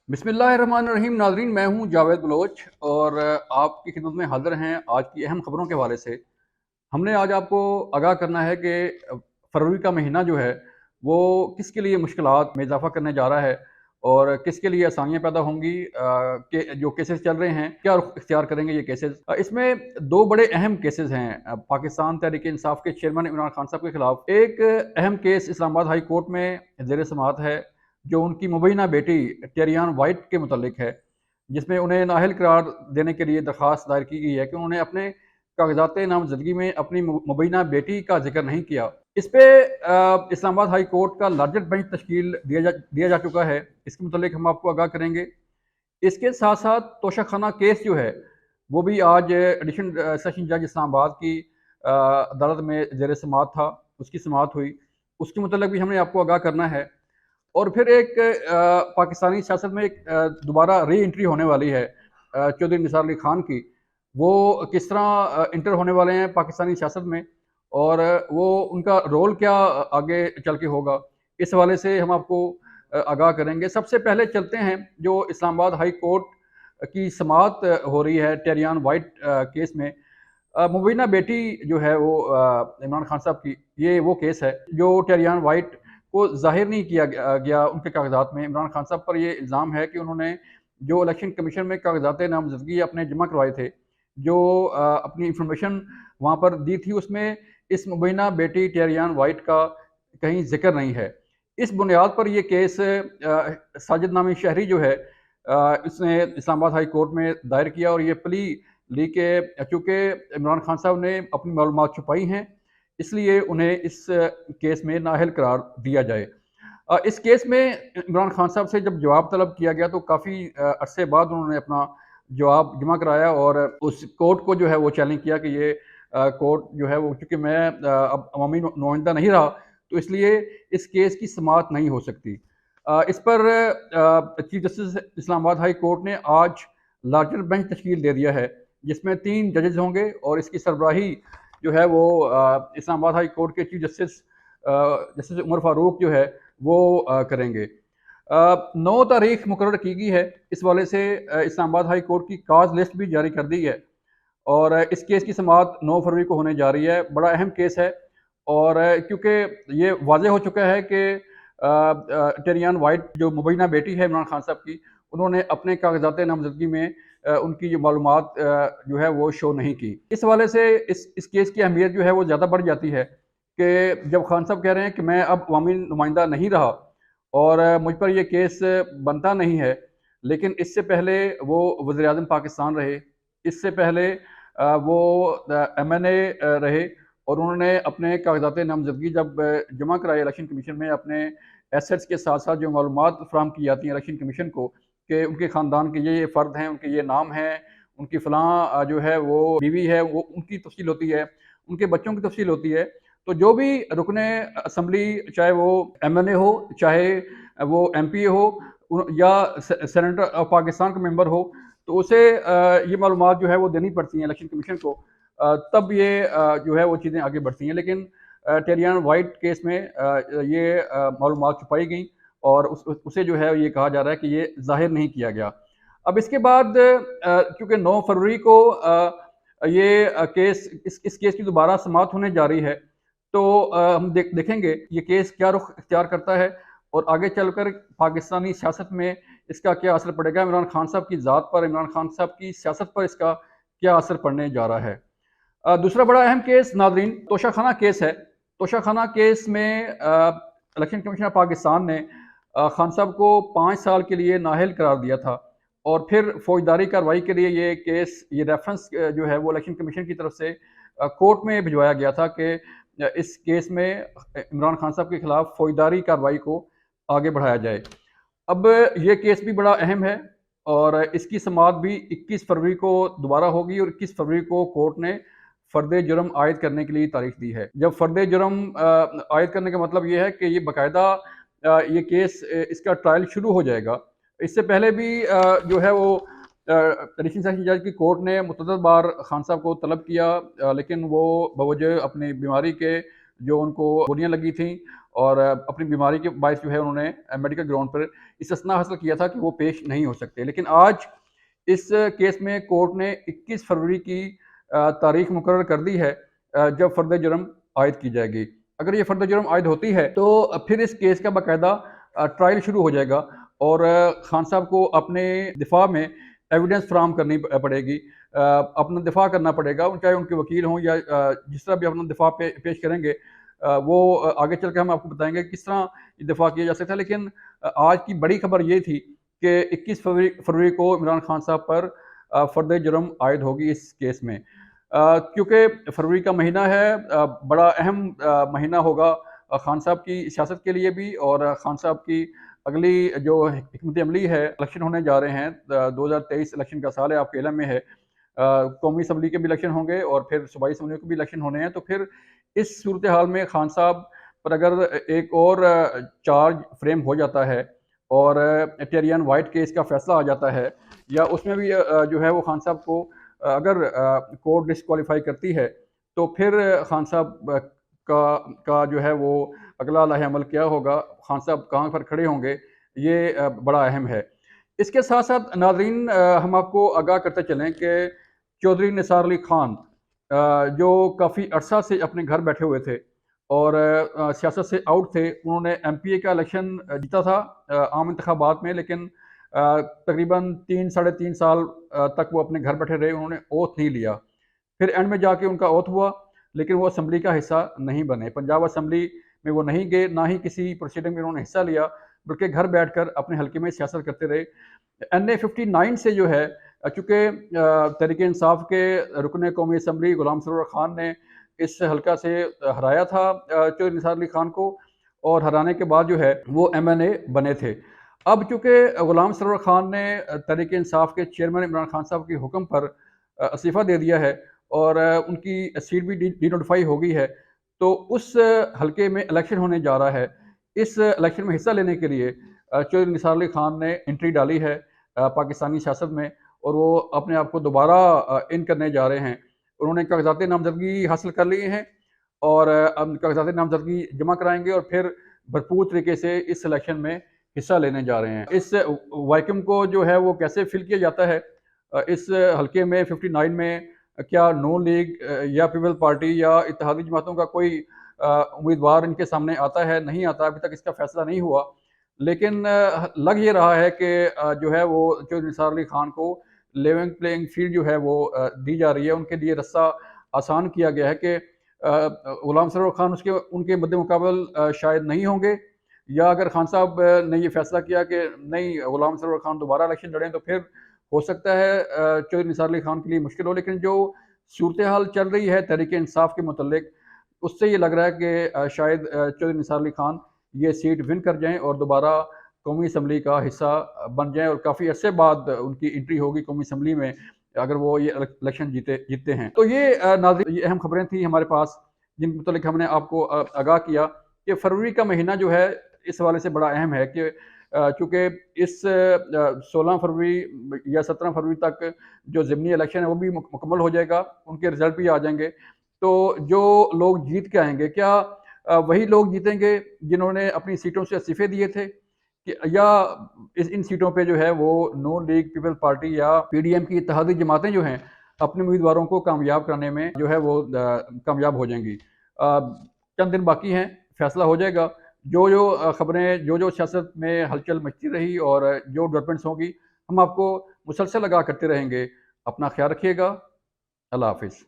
बिस्मिल्लाहिर्रहमानिर्रहीम। नाज़रीन, मैं हूं जावेद बलोच और आपकी खिदमत में हाज़िर हैं आज की अहम ख़बरों के हवाले से। हमने आज आपको आगाह करना है कि फरवरी का महीना जो है वो किसके लिए मुश्किलात में इजाफ़ा करने जा रहा है और किसके लिए आसानियाँ पैदा होंगी। के जो केसेस चल रहे हैं क्या रुख इख्तियार करेंगे ये केसेस। इसमें दो बड़े अहम केसेस हैं। पाकिस्तान तहरीक इंसाफ के चेयरमैन इमरान खान साहब के खिलाफ एक अहम केस इस्लामाबाद हाई कोर्ट में ज़ेर समाअत है, जो उनकी मुबीना बेटी टेरियान वाइट के मुतल्लिक है, जिसमें उन्हें नाअहल करार देने के लिए दरख्वास्त दायर की गई है कि उन्होंने अपने कागजात नामजदगी में अपनी मुबीना बेटी का जिक्र नहीं किया। इस पे इस्लामाबाद हाई कोर्ट का लार्जेस्ट बेंच तश्कील दिया जा चुका है। इसके मुतल्लिक हम आपको आगाह करेंगे। इसके साथ साथ तोशाखाना केस जो है वो भी आज एडिशनल सेशन जज इस्लामाबाद की अदालत में ज़ेर समाअत था, उसकी समाअत हुई। उसके मुतल्लिक भी हमने आपको आगाह करना है। और फिर एक पाकिस्तानी सियासत में एक दोबारा री एंट्री होने वाली है चौधरी निसार अली खान की। वो किस तरह इंटर होने वाले हैं पाकिस्तानी सियासत में और वो उनका रोल क्या आगे चल के होगा, इस हवाले से हम आपको आगाह करेंगे। सबसे पहले चलते हैं जो इस्लामाबाद हाई कोर्ट की समाअत हो रही है टेरियान वाइट केस में। मुबीना बेटी जो है वो इमरान खान साहब की, ये वो केस है जो टेरियान वाइट को ज़ाहिर नहीं किया गया उनके कागजात में। इमरान खान साहब पर ये इल्ज़ाम है कि उन्होंने जो इलेक्शन कमीशन में कागजात नामजदगी अपने जमा करवाए थे, जो अपनी इंफॉर्मेशन वहाँ पर दी थी, उसमें इस मुबीना बेटी टेरियान वाइट का कहीं ज़िक्र नहीं है। इस बुनियाद पर ये केस साजिद नामी शहरी जो है इसने इस्लामाबाद हाई कोर्ट में दायर किया और ये प्ली ली के चूँकि इमरान खान साहब ने अपनी मालूमात छुपाई हैं, इसलिए उन्हें इस केस में नाअहल करार दिया जाए। इस केस में इमरान खान साहब से जब जवाब तलब किया गया तो काफ़ी अरसे बाद उन्होंने अपना जवाब जमा कराया और उस कोर्ट को जो है वो चैलेंज किया कि ये कोर्ट जो है वो, चूँकि मैं अब अवामी नुमाइंदा नहीं रहा, तो इसलिए इस केस की समाअत नहीं हो सकती। इस पर chief justice Islamabad high court ने आज लार्जर बेंच तश्कील दे दिया है, जिसमें 3 जजेस होंगे और इसकी सरबराही जो है वो इस्लामाबाद हाई कोर्ट के chief justice justice Umar Farooq जो है वो करेंगे। 9 तारीख मुकर्रर की गई है। इस वाले से इस्लामाबाद हाई कोर्ट की काज लिस्ट भी जारी कर दी है और इस केस की समाअत 9 फरवरी को होने जा रही है। बड़ा अहम केस है और क्योंकि ये वाज़ेह हो चुका है कि टेरियान वाइट जो मुबीना बेटी है इमरान खान साहब की, उन्होंने अपने कागजात नामज़दगी में उनकी जो मालूमात जो है वो शो नहीं की। इस हवाले से इस केस की अहमियत जो है वो ज़्यादा बढ़ जाती है कि जब खान साहब कह रहे हैं कि मैं अब अवामी नुमाइंदा नहीं रहा और मुझ पर ये केस बनता नहीं है, लेकिन इससे पहले वो वज़ीर-ए-आज़म पाकिस्तान रहे, इससे पहले वो एमएनए रहे और उन्होंने अपने कागजात नामज़दगी जब जमा कराए इलेक्शन कमीशन में, अपने एसेट्स के साथ-साथ जो मालूमात फ़राहम की जाती हैं इलेक्शन कमीशन को कि उनके ख़ानदान के ये फ़र्द हैं, उनके ये नाम हैं, उनकी फ़लाँ जो है वो बीवी है, वो उनकी तफ़सील होती है, उनके बच्चों की तफ़सील होती है। तो जो भी रुकने असम्बली, चाहे वो एमएनए हो, चाहे वो एमपीए हो या सेनेटर ऑफ पाकिस्तान का मेंबर हो, तो उसे ये मालूमात जो है वो देनी पड़ती हैं इलेक्शन कमीशन को। तब ये जो है वो चीज़ें आगे बढ़ती हैं। लेकिन टेरियान वाइट केस में ये मालूमात छुपाई गई और उसे जो है ये कहा जा रहा है कि ये ज़ाहिर नहीं किया गया। अब इसके बाद क्योंकि 9 फरवरी को ये केस इस केस की दोबारा समाअत होने जा रही है, तो हम देखेंगे ये केस क्या रुख इख्तियार करता है और आगे चलकर पाकिस्तानी सियासत में इसका क्या असर पड़ेगा, इमरान खान साहब की ज़ात पर, इमरान खान साहब की सियासत पर इसका क्या असर पड़ने जा रहा है। दूसरा बड़ा अहम केस नाज़रीन तोशाखाना केस है। तोशाखाना केस में इलेक्शन कमीशन ऑफ पाकिस्तान ने खान साहब को 5 साल के लिए नाअहल करार दिया था और फिर फौजदारी कार्रवाई के लिए ये केस, ये रेफरेंस जो है वो इलेक्शन कमीशन की तरफ से कोर्ट में भिजवाया गया था कि इस केस में इमरान खान साहब के खिलाफ फौजदारी कार्रवाई को आगे बढ़ाया जाए। अब ये केस भी बड़ा अहम है और इसकी समाअत भी 21 फरवरी को दोबारा होगी और 21 फरवरी को कोर्ट ने फ़र्द जुर्म आयद करने के लिए तारीख दी है। जब फ़र्द जुर्म आयद करने का मतलब ये है कि ये बाकायदा ये केस इसका ट्रायल शुरू हो जाएगा। इससे पहले भी जो है वो एडिशनल सेशन जज की कोर्ट ने मुतअद्दिद बार खान साहब को तलब किया, लेकिन वो बवजह अपनी बीमारी के जो उनको गोलियाँ लगी थी اور اپنی بیماری کے باعث جو ہے انہوں نے میڈیکل گراؤنڈ پر استثناء حاصل کیا تھا کہ وہ پیش نہیں ہو سکتے، لیکن آج اس کیس میں کورٹ نے 21 فروری کی تاریخ مقرر کر دی ہے جب فرد جرم عائد کی جائے گی۔ اگر یہ فرد جرم عائد ہوتی ہے تو پھر اس کیس کا باقاعدہ ٹرائل شروع ہو جائے گا اور خان صاحب کو اپنے دفاع میں ایویڈنس فراہم کرنی پڑے گی، اپنا دفاع کرنا پڑے گا، چاہے ان کے وکیل ہوں یا جس طرح بھی اپنا دفاع پیش کریں گے وہ آگے چل کے ہم آپ کو بتائیں گے کس طرح دفاع کیا جا سکتا ہے۔ لیکن آج کی بڑی خبر یہ تھی کہ 21 فروری کو عمران خان صاحب پر فرد جرم عائد ہوگی اس کیس میں، کیونکہ فروری کا مہینہ ہے، بڑا اہم مہینہ ہوگا خان صاحب کی سیاست کے لیے بھی، اور خان صاحب کی اگلی جو حکمت عملی ہے، الیکشن ہونے جا رہے ہیں، 2023 الیکشن کا سال ہے، آپ کے علم میں ہے، قومی اسمبلی کے بھی الیکشن ہوں گے اور پھر صوبائی اسمبلی کے بھی الیکشن ہونے ہیں، تو پھر اس صورتحال میں خان صاحب پر اگر ایک اور چارج فریم ہو جاتا ہے اور ٹیریان وائٹ کیس کا فیصلہ آ جاتا ہے، یا اس میں بھی جو ہے وہ خان صاحب کو اگر کورٹ ڈسکوالیفائی کرتی ہے تو پھر خان صاحب کا جو ہے وہ اگلا لاہ عمل کیا ہوگا، خان صاحب کہاں پر کھڑے ہوں گے، یہ بڑا اہم ہے۔ اس کے ساتھ ساتھ ناظرین ہم آپ کو آگاہ کرتے چلیں کہ چودھری نثار علی خان جو کافی عرصہ سے اپنے گھر بیٹھے ہوئے تھے اور سیاست سے آؤٹ تھے، انہوں نے ایم پی اے کا الیکشن جیتا تھا عام انتخابات میں، لیکن تقریباً 3 سال تک وہ اپنے گھر بیٹھے رہے، انہوں نے اوتھ نہیں لیا۔ پھر اینڈ میں جا کے ان کا اوتھ ہوا، لیکن وہ اسمبلی کا حصہ نہیں بنے، پنجاب اسمبلی میں وہ نہیں گئے، نہ ہی کسی پروسیڈنگ میں انہوں نے حصہ لیا، بلکہ گھر بیٹھ کر اپنے حلقے میں سیاست کرتے رہے۔ NA-59 سے جو ہے، چونکہ تحریک انصاف کے رکن قومی اسمبلی غلام سرور خان نے اس حلقہ سے ہرایا تھا چودھری نثار علی خان کو، اور ہرانے کے بعد جو ہے وہ MNA بنے تھے۔ اب چونکہ غلام سرور خان نے تحریک انصاف کے چیئرمین عمران خان صاحب کے حکم پر استعفیٰ دے دیا ہے اور ان کی سیٹ بھی ڈی نوٹیفائی ہو گئی ہے، تو اس حلقے میں الیکشن ہونے جا رہا ہے۔ اس الیکشن میں حصہ لینے کے لیے چودھری نثار علی خان نے انٹری ڈالی ہے پاکستانی سیاست میں، اور وہ اپنے آپ کو دوبارہ ان کرنے جا رہے ہیں۔ انہوں نے کاغذات نامزدگی حاصل کر لیے ہیں اور اب کاغذات نامزدگی جمع کرائیں گے اور پھر بھرپور طریقے سے اس الیکشن میں حصہ لینے جا رہے ہیں۔ اس ویکیوم کو جو ہے وہ کیسے فل کیا جاتا ہے اس حلقے میں 59 میں، کیا نون لیگ یا پیپل پارٹی یا اتحادی جماعتوں کا کوئی امیدوار ان کے سامنے آتا ہے؟ نہیں آتا، ابھی تک اس کا فیصلہ نہیں ہوا، لیکن لگ یہ رہا ہے کہ جو ہے وہ چودھری نثار علی خان کو لیونگ پلینگ فیلڈ جو ہے وہ دی جا رہی ہے، ان کے لیے رستہ آسان کیا گیا ہے کہ غلام سرور خان ان کے مد مقابل شاید نہیں ہوں گے، یا اگر خان صاحب نے یہ فیصلہ کیا کہ نہیں غلام سرور خان دوبارہ الیکشن لڑیں تو پھر ہو سکتا ہے چودھری نثار علی خان کے لیے مشکل ہو، لیکن جو صورتحال چل رہی ہے تحریک انصاف کے متعلق، اس سے یہ لگ رہا ہے کہ شاید چودھری نثار علی خان یہ سیٹ ون کر جائیں اور دوبارہ قومی اسمبلی کا حصہ بن جائیں، اور کافی عرصے بعد ان کی انٹری ہوگی قومی اسمبلی میں اگر وہ یہ الیکشن جیتتے ہیں۔ تو یہ ناظرین یہ اہم خبریں تھیں ہمارے پاس جن کے متعلق ہم نے آپ کو آگاہ کیا کہ فروری کا مہینہ جو ہے اس حوالے سے بڑا اہم ہے کہ چونکہ اس 16 فروری یا 17 فروری تک جو ضمنی الیکشن ہے وہ بھی مکمل ہو جائے گا، ان کے رزلٹ بھی آ جائیں گے، تو جو لوگ جیت کے آئیں گے کیا وہی لوگ جیتیں گے جنہوں نے اپنی سیٹوں سے استعفے دیے تھے، یا ان سیٹوں پہ جو ہے وہ نون لیگ پیپل پارٹی یا PDM کی اتحادی جماعتیں جو ہیں اپنے امیدواروں کو کامیاب کرنے میں جو ہے وہ کامیاب ہو جائیں گی؟ چند دن باقی ہیں، فیصلہ ہو جائے گا۔ جو خبریں جو سیاست میں ہلچل مچتی رہی اور جو ڈیولپمنٹس ہوں گی ہم آپ کو مسلسل آگاہ کرتے رہیں گے۔ اپنا خیال رکھیے گا، اللہ حافظ۔